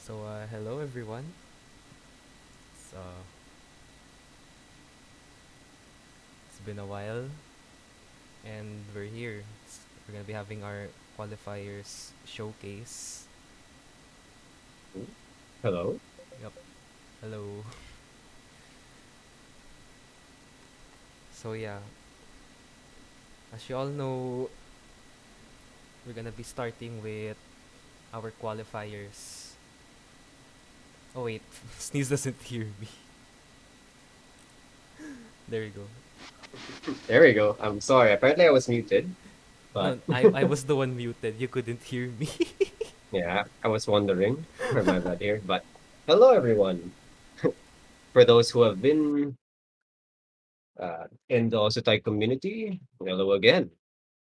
Hello everyone. So, it's been a while, and we're here. We're gonna be having our qualifiers showcase. Hello. Yep. Hello. Yeah, as you all know, we're gonna be starting with our qualifiers. Oh wait, Sneeze doesn't hear me. There you go. There we go. I'm sorry. Apparently I was muted, but No, I was the one muted. You couldn't hear me. yeah, I was wondering where my bad here. But hello everyone. For those who have been in the Osutai community, hello again.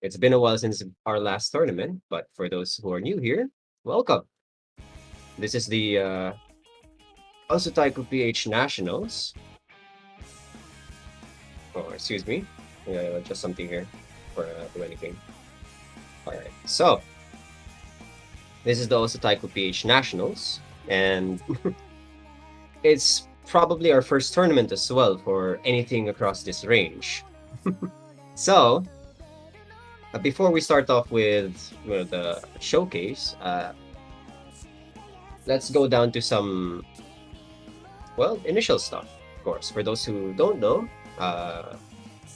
It's been a while since our last tournament, but for those who are new here, welcome. This is the Osutai PH Nationals. Oh, excuse me. Just something here for do anything. All right. So this is the Osutai PH Nationals, and it's probably our first tournament as well for anything across this range. So, before we start off with the showcase, let's go down to some, well, initial stuff, of course. For those who don't know,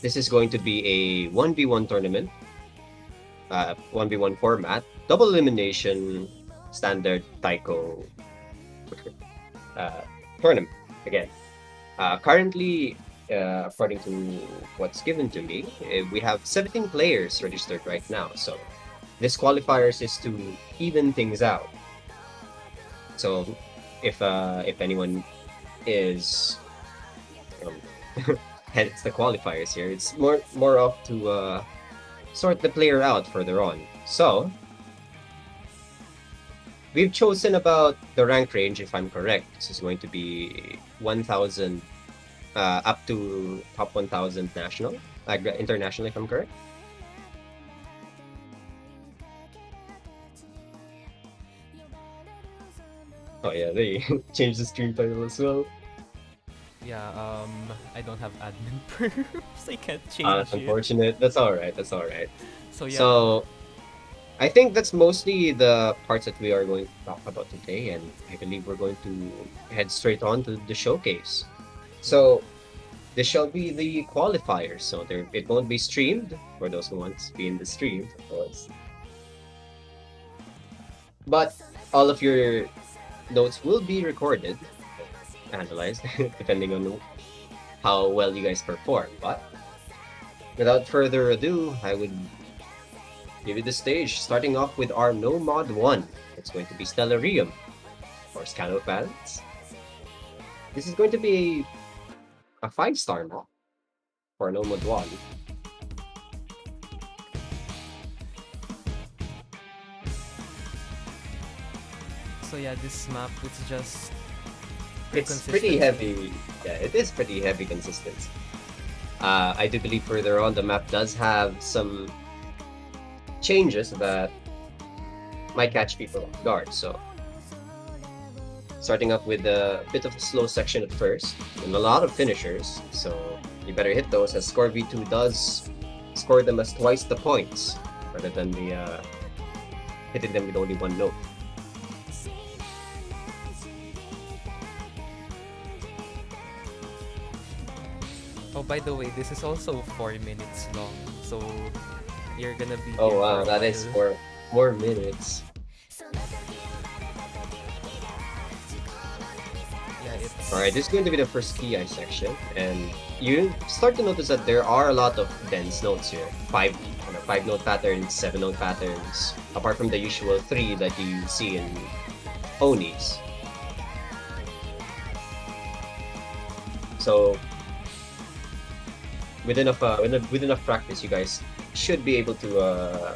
this is going to be a 1v1 tournament, 1v1 format, double elimination, standard Taiko uh, tournament. Again, currently, according to what's given to me, we have 17 players registered right now. So this qualifiers is to even things out. So if anyone is um, hence the qualifiers here, it's more of to sort the player out further on. So we've chosen about the rank range, if I'm correct. This is going to be 1,000 up to top 1,000 national, international, if I'm correct. Oh yeah, they changed the stream title as well. Yeah. I don't have admin perms. I can't change That's it. unfortunate. That's all right. That's all right. Yeah. So I think that's mostly the parts that we are going to talk about today, and I believe we're going to head straight on to the showcase. Yep. So this shall be the qualifiers. So there, it won't be streamed for those who want to be in the stream, of course. But all of your notes will be recorded, analyzed, depending on how well you guys perform. But without further ado, I would give you the stage, starting off with our no mod 1. It's going to be Stellarium, or Scano fans. This is going to be a 5-star mod for no mod 1. Yeah, this map it's just pure It's pretty consistency. heavy. Yeah, it is pretty heavy consistency. I do believe further on the map does have some changes that might catch people off guard. So starting up with a bit of a slow section at first, and a lot of finishers. So you better hit those, as Score V2 does score them as twice the points, rather than the hitting them with only one note. Oh, by the way, this is also 4 minutes long, so you're gonna be Oh here for wow, a that is while. 4 minutes. Yeah, All right, this is going to be the first key eye section, and you start to notice that there are a lot of dense notes here. 5 note patterns, 7 note patterns, apart from the usual 3 that you see in Onis. So with enough practice, you guys should be able to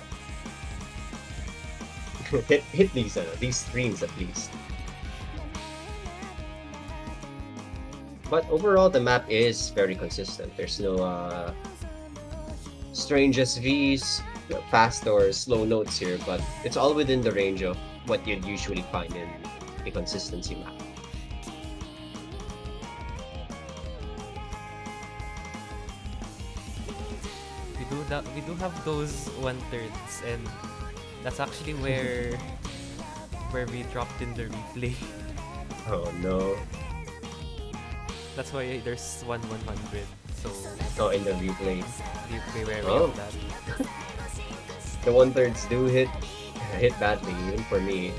hit these streams at least. But overall, the map is very consistent. There's no strange SVs, fast or slow notes here, but it's all within the range of what you'd usually find in a consistency map. We do have those one thirds, and that's actually where we dropped in the replay. Oh no. That's why there's 100. So Oh, in the replay. be wary of Oh, that. the one thirds do hit badly, even for me.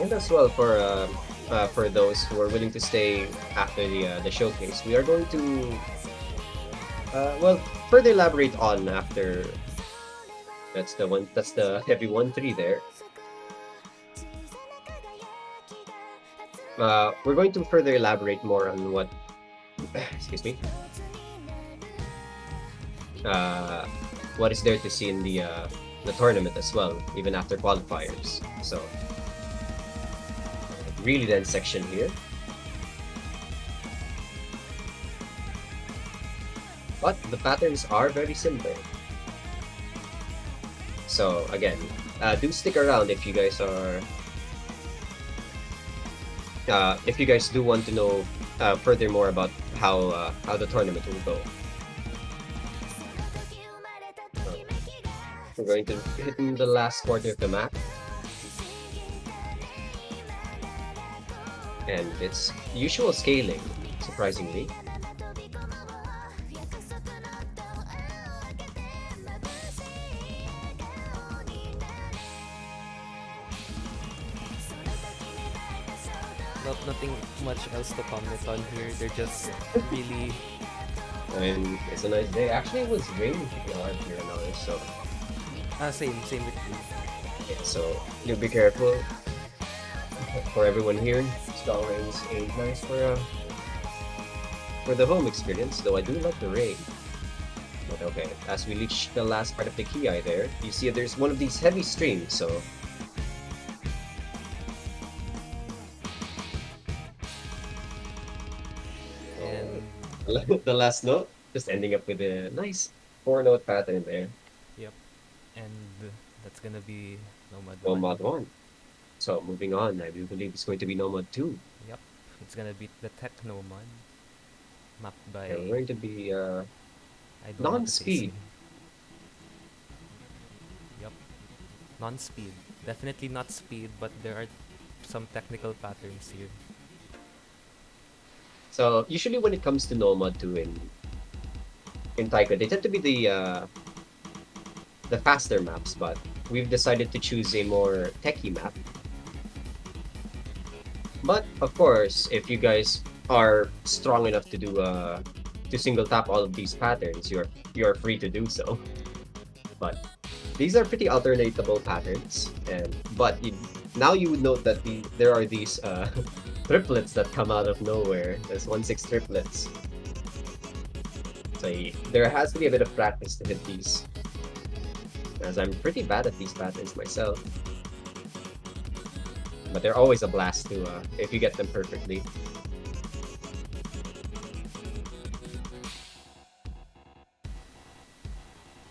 And as well for those who are willing to stay after the showcase, we are going to well further elaborate on after that's the heavy 1-3 there. We're going to further elaborate more on what excuse me uh, what is there to see in the tournament as well, even after qualifiers. So really dense section here, but the patterns are very similar. So again, do stick around if you guys do want to know further more about how the tournament will go. So we're going to hit in the last quarter of the map, and it's usual scaling, surprisingly. Nothing much else to comment on here. They're just really And it's a nice day. Actually, it was raining pretty hard here in ours, so same with you. yeah, so you be careful for everyone here. Stellarium ain't nice for the home experience, though I do like the rain. But okay, as we reach the last part of the Ki there, you see there's one of these heavy streams, so And the last note just ending up with a nice four-note pattern there. yep, and that's gonna be Nomad No 1. mod 1. So moving on, I do believe it's going to be no mod 2. Yep, it's gonna be the Technomon mapped by, And we're going to be I don't know how to say his non-speed. name. Yep, non-speed. Definitely not speed, but there are some technical patterns here. So usually when it comes to no mod 2 in Taika, they tend to be the faster maps, but we've decided to choose a more techy map. But of course, if you guys are strong enough to do to single tap all of these patterns, you're free to do so. But these are pretty alternatable patterns, and now you would note that there are these triplets that come out of nowhere. There's 1/6 triplets. So there has to be a bit of practice to hit these, as I'm pretty bad at these patterns myself. But they're always a blast to if you get them perfectly.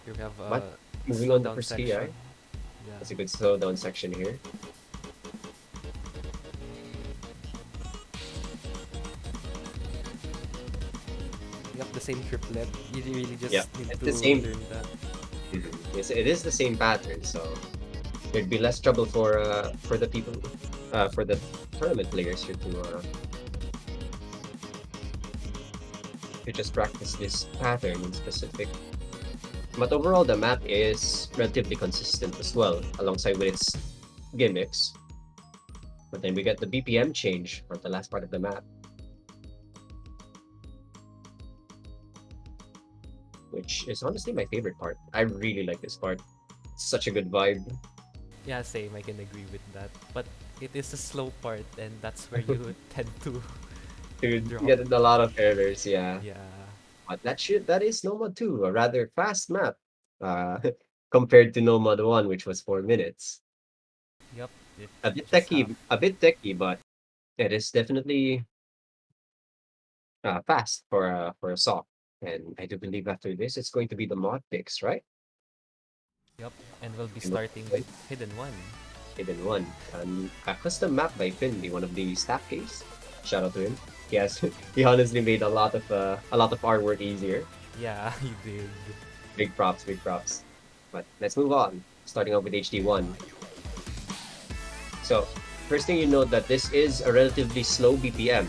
Here we have But a moving on to slowdown first section. KI, Yeah. that's a good slowdown section here. You have the same triplet. You really Yeah, just need it's to the same. learn that. Yes, it is the same pattern, so there'd be less trouble for the people for the tournament players here to just practice this pattern in specific. But overall, the map is relatively consistent as well, alongside with its gimmicks. But then we get the BPM change for the last part of the map, which is honestly my favorite part. I really like this part. It's such a good vibe. Yeah, same. I can agree with that. But it is a slow part, and that's where you tend to Dude, drop. get a lot of errors, yeah. Yeah. But that is Nomad 2, a rather fast map, uh, compared to Nomad 1, which was 4 minutes. Yep. It's just half. A bit techy, but it is definitely fast for a sock. And I do believe after this, it's going to be the mod picks, right? Yep, and we'll be And we'll starting play with Hidden One. Hidden One. A custom map by Finley, one of the staff case. Shout out to him. Yes, he honestly made a lot of our work easier. Yeah, he did. Big props, big props. But let's move on. Starting off with HD1. So first thing you note that this is a relatively slow BPM.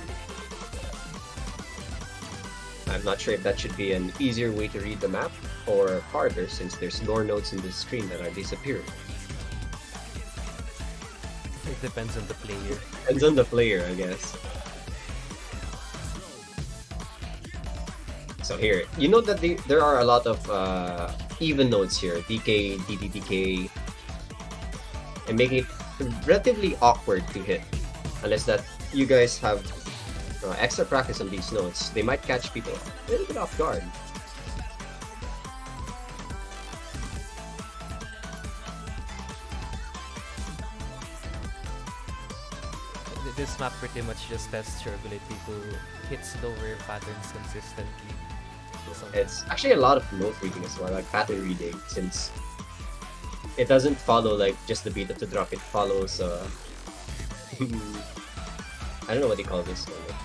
I'm not sure if that should be an easier way to read the map or harder since there's lore notes in the screen that are disappearing. It depends on the player. Depends on the player, I guess. So here, you know that there are a lot of even notes here, DK, DDDK, and making it relatively awkward to hit. Unless that you guys have extra practice on these notes, they might catch people a little bit off guard. This map pretty much just tests your ability to hit slower patterns consistently. So, It's actually a lot of note reading as well, like pattern reading, since it doesn't follow like just the beat of the drop. It follows I don't know what they call this one.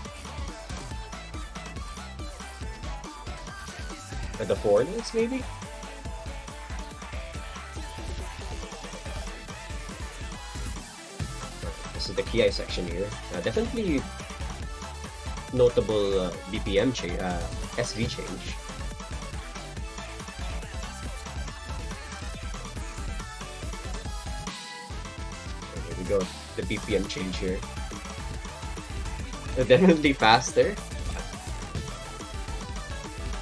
The four notes maybe? This is the KI section here. Definitely notable BPM change, SV change. Here we go. The BPM change here. Definitely faster.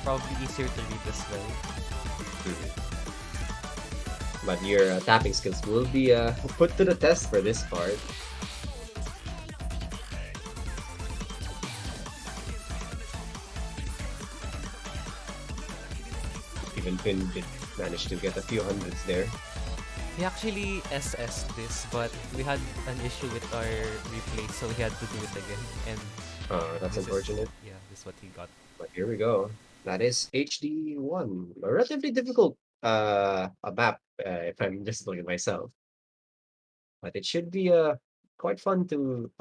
probably easier to read as well. But your tapping skills will be put to the test for this part. Even Finn did manage to get a few hundreds there. We actually SS this, but we had an issue with our replay, so we had to do it again. And That's this unfortunate. yeah, this is what he got. But here we go. That is HD1. A relatively difficult a map, if I'm just looking at myself. But it should be quite fun to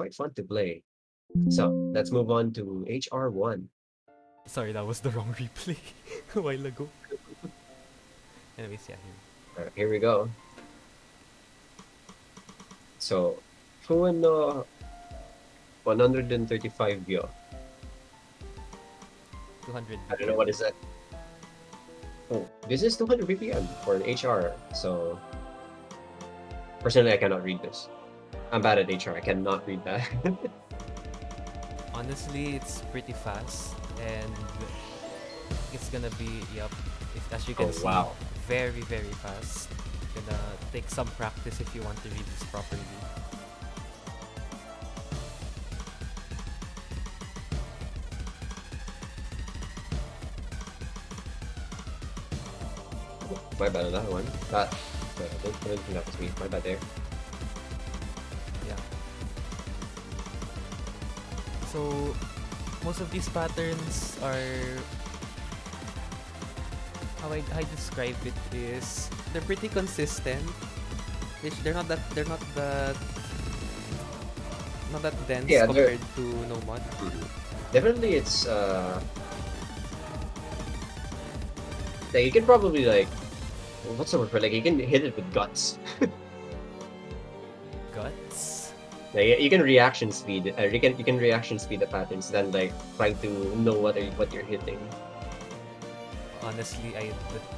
play. So let's move on to HR1. Sorry, that was the wrong replay a while ago. Anyways, yeah, Here we go. So Fuan no 135 view. 200 I don't know what is that. Oh, this is 200 BPM for an HR. So personally, I cannot read this. I'm bad at HR. I cannot read that. Honestly, it's pretty fast, and it's gonna be as you can Oh, see, wow. very very fast. Gonna take some practice if you want to read this properly. My bad on that one. I don't think that was me. My bad there. Yeah. So most of these patterns are how I describe it is they're pretty consistent. Which they're not that dense Yeah, compared to no mod. definitely it's like you can probably like what's the word for like you can hit it with guts. Guts. Like you can reaction speed. You can reaction speed the patterns than like trying to know what you're hitting. Honestly,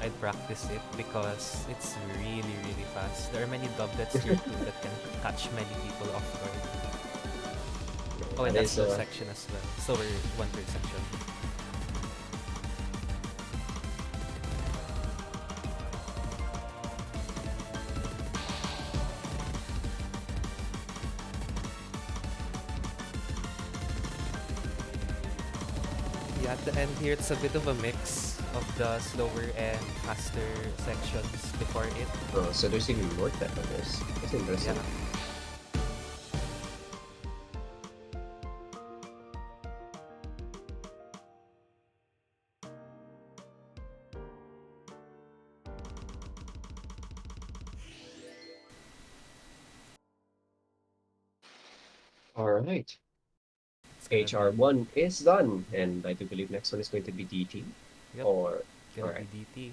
I'd practice it because it's really really fast. There are many doublets here too that can catch many people off guard. Oh, and That that's is, slow section as well. Slower 1/3 section. Yeah, at the end here, it's a bit of a mix of the slower and faster sections before it. so there's even more depth on this. That's interesting. Yeah. All right. It's gonna be, HR1 is done, and I do believe next one is going to be DT. yep, Or all gonna be right, DT.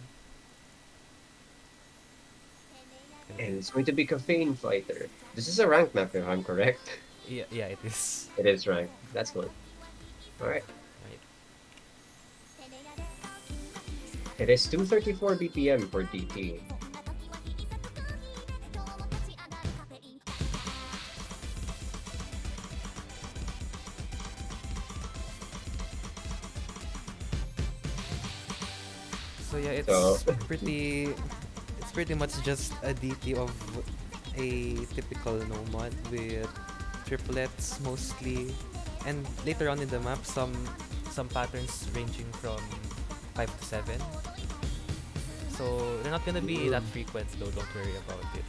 Gonna and be, it's going to be Caffeine Fighter. This is a rank map, if I'm correct. yeah, yeah, it is. It is ranked. That's good. All right. Right. It is 234 BPM for DT. So yeah, So it's pretty much just a DT of a typical nomad with triplets mostly, and later on in the map some patterns ranging from 5 to 7. So they're not gonna be that mm, frequent though. Don't worry about it.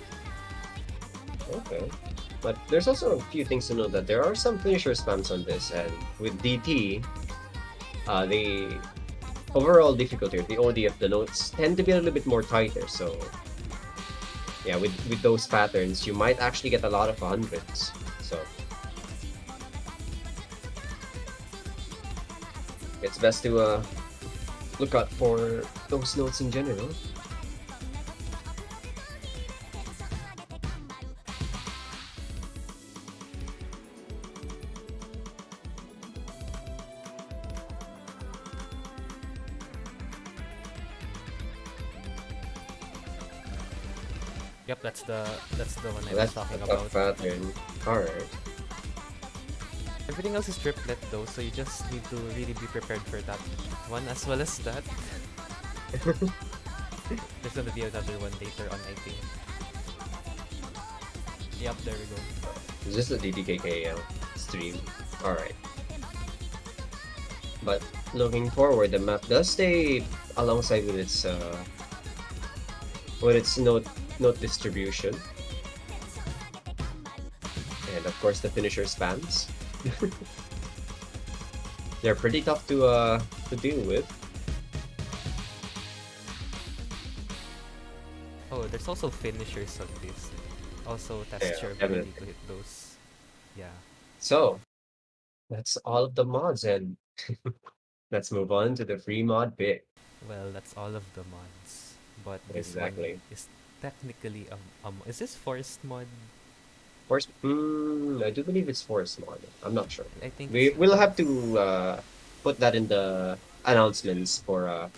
okay. But there's also a few things to know that there are some finisher spams on this, and with DT, the overall difficulty, or the OD of the notes tend to be a little bit more tighter. So yeah, with those patterns, you might actually get a lot of hundreds. So it's best to look out for those notes in general. Yep, that's the one I was That's a talking tough about. pattern. All right. Everything else is triplet though, so you just need to really be prepared for that one as well as that. There's gonna be another one later on, I think. Yep, there we go. It's just a DDKK stream. All right. But looking forward, the map does stay alongside with its note distribution, and of course the finisher spams. They're pretty tough to deal with. Oh, there's also finishers on this. Also test Yeah, your ability to definitely. hit those. Yeah. So that's all of the mods, and let's move on to the free mod pick. Well, that's all of the mods. But this one Exactly. is technically is this forest mod? Force, I do believe it's force mod. I'm not sure. I think it's We'll have to put that in the announcements for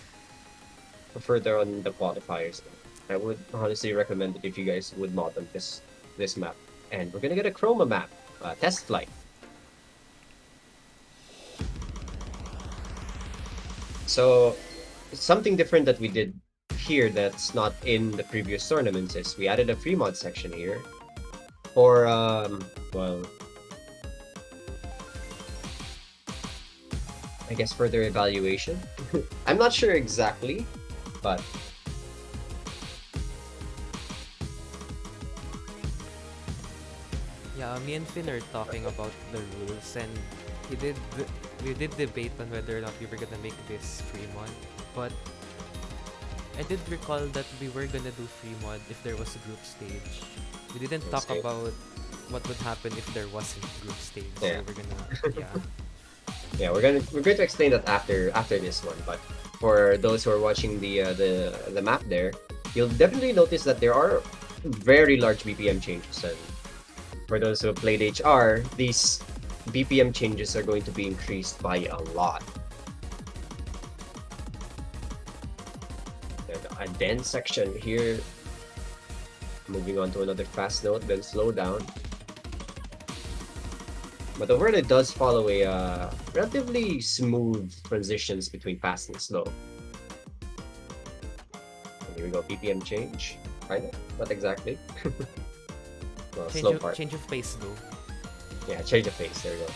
further on the qualifiers. I would honestly recommend it if you guys would mod on this map. And we're gonna get a chroma map, test flight. So something different that we did here that's not in the previous tournaments is we added a free mod section here for well, I guess further evaluation. I'm not sure exactly, but yeah, me and Finn are talking about the rules, and we did we did debate on whether or not we were gonna make this free mod, but I did recall that we were gonna do free mod if there was a group stage. We didn't we'll talk see. about what would happen if there wasn't group stage, so Yeah, we're gonna, yeah. yeah, we're going to explain that after this one. But for those who are watching the map there, you'll definitely notice that there are very large BPM changes. And for those who have played HR, these BPM changes are going to be increased by a lot. And a dense section here. Moving on to another fast note, then slow down. But overall, it does follow a relatively smooth transitions between fast and slow. And here we go, BPM change. Kind of, not exactly. Well, slow part. Change of pace though. Yeah, change of pace. There we go.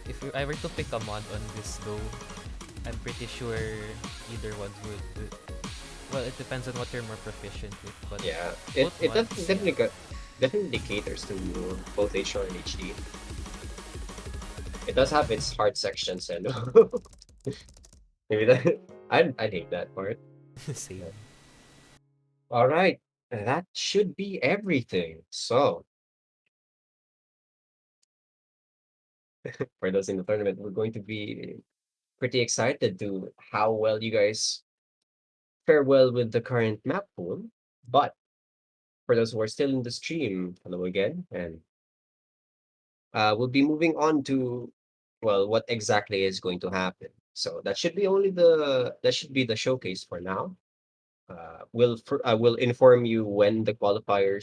If I were to pick a mod on this though, I'm pretty sure either one would Well, it depends on what you're more proficient with, but Yeah, both it ones, yeah. definitely caters to both HR and HD. It does have its hard sections, and maybe that I hate that part. Same. Yeah. All right, that should be everything. So for those in the tournament, we're going to be pretty excited to how well you guys fare well with the current map pool. But for those who are still in the stream, hello again, and we'll be moving on to, well, what exactly is going to happen. So that should be the showcase for now. We'll inform you when the qualifier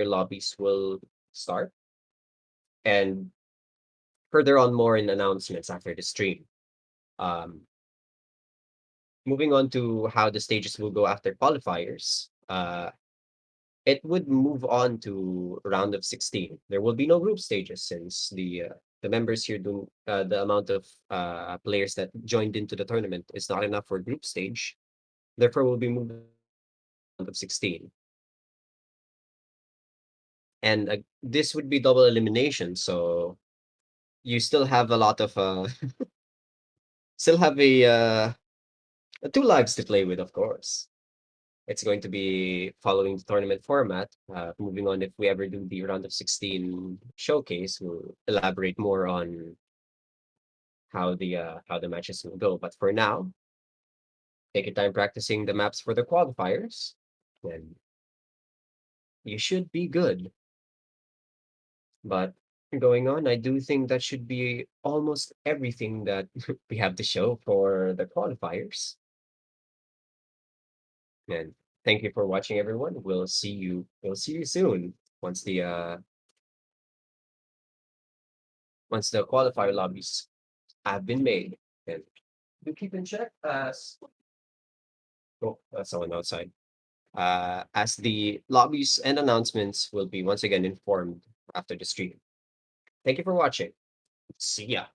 lobbies will start, and further on more in announcements after the stream. Um, Moving on to how the stages will go after qualifiers. It would move on to round of 16. There will be no group stages since the members here do the amount of players that joined into the tournament is not enough for group stage. Therefore, we'll be moving to round of 16. And this would be double elimination, so you still have a lot of still have a two lives to play with, of course. It's going to be following the tournament format. Moving on, if we ever do the round of 16 showcase, we'll elaborate more on how the matches will go. But for now, take your time practicing the maps for the qualifiers, and you should be good. But going on, I do think that should be almost everything that we have to show for the qualifiers. And thank you for watching, everyone. We'll see you soon once the qualifier lobbies have been made. And do keep in check as oh, that's someone outside. As the lobbies and announcements will be once again informed after the stream. Thank you for watching. See ya.